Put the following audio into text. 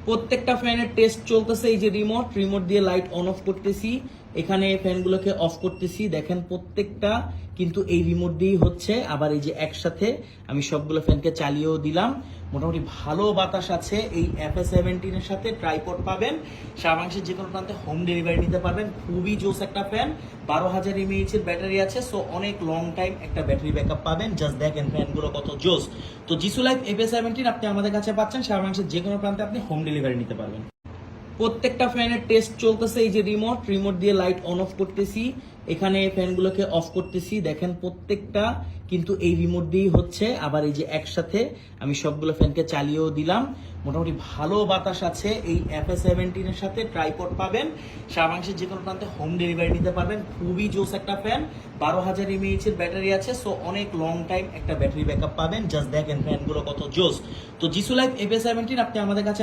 প্রত্যেকটা ফ্যানের টেস্ট চলতেছে। এই যে রিমোট দিয়ে লাইট অন অফ করতেছি, এখানে ফ্যানগুলোকে অফ করতেছি। দেখেন প্রত্যেকটা কিন্তু এই রিমোট দিয়েই হচ্ছে। আবার এই যে একসাথে আমি সবগুলো ফ্যানকে চালিয়েও দিলাম। মোটামুটি ভালো বাতাস আছে। এই FA17 এর সাথে ট্রাইপড পাবেন, সারা বাংলাদেশের যে কোনো প্রান্তে হোম ডেলিভারি নিতে পারবেন। খুবই জোস একটা ফ্যান, 12,000 mAh এর ব্যাটারি আছে, সো অনেক লং টাইম একটা ব্যাটারি ব্যাকআপ পাবেন। জাস্ট দেখেন ফ্যানগুলো কত জোস। তো জিসু লাইফ FA17 আপনি আমাদের কাছে পাচ্ছেন, সারা বাংলাদেশের যে কোনো প্রান্তে আপনি হোম ডেলিভারি নিতে পারবেন। প্রত্যেকটা ফ্যানের টেস্ট চলতেছে। এই যে রিমোট দিয়ে লাইট অন অফ করতেছি, এখানে ফ্যানগুলোকে অফ করতেছি। দেখেন প্রত্যেকটা কিন্তু এই রিমোট দিয়েই হচ্ছে। আবার এই যে একসাথে আমি সবগুলো ফ্যানকে চালিয়েও দিলাম। মোটামুটি ভালো বাতাস আছে। এই FA17 এর সাথে ট্রাইপড পাবেন, সারা বাংলাদেশের যে কোনো প্রান্তে হোম ডেলিভারি নিতে পারবেন। খুবই জোস একটা ফ্যান, 12,000 mAh এর ব্যাটারি আছে, সো অনেক লং টাইম একটা ব্যাটারি ব্যাকআপ পাবেন। জাস্ট দেখেন ফ্যানগুলো কত জোস। তো জিসু লাইফ FA17 আপনি আমাদের কাছে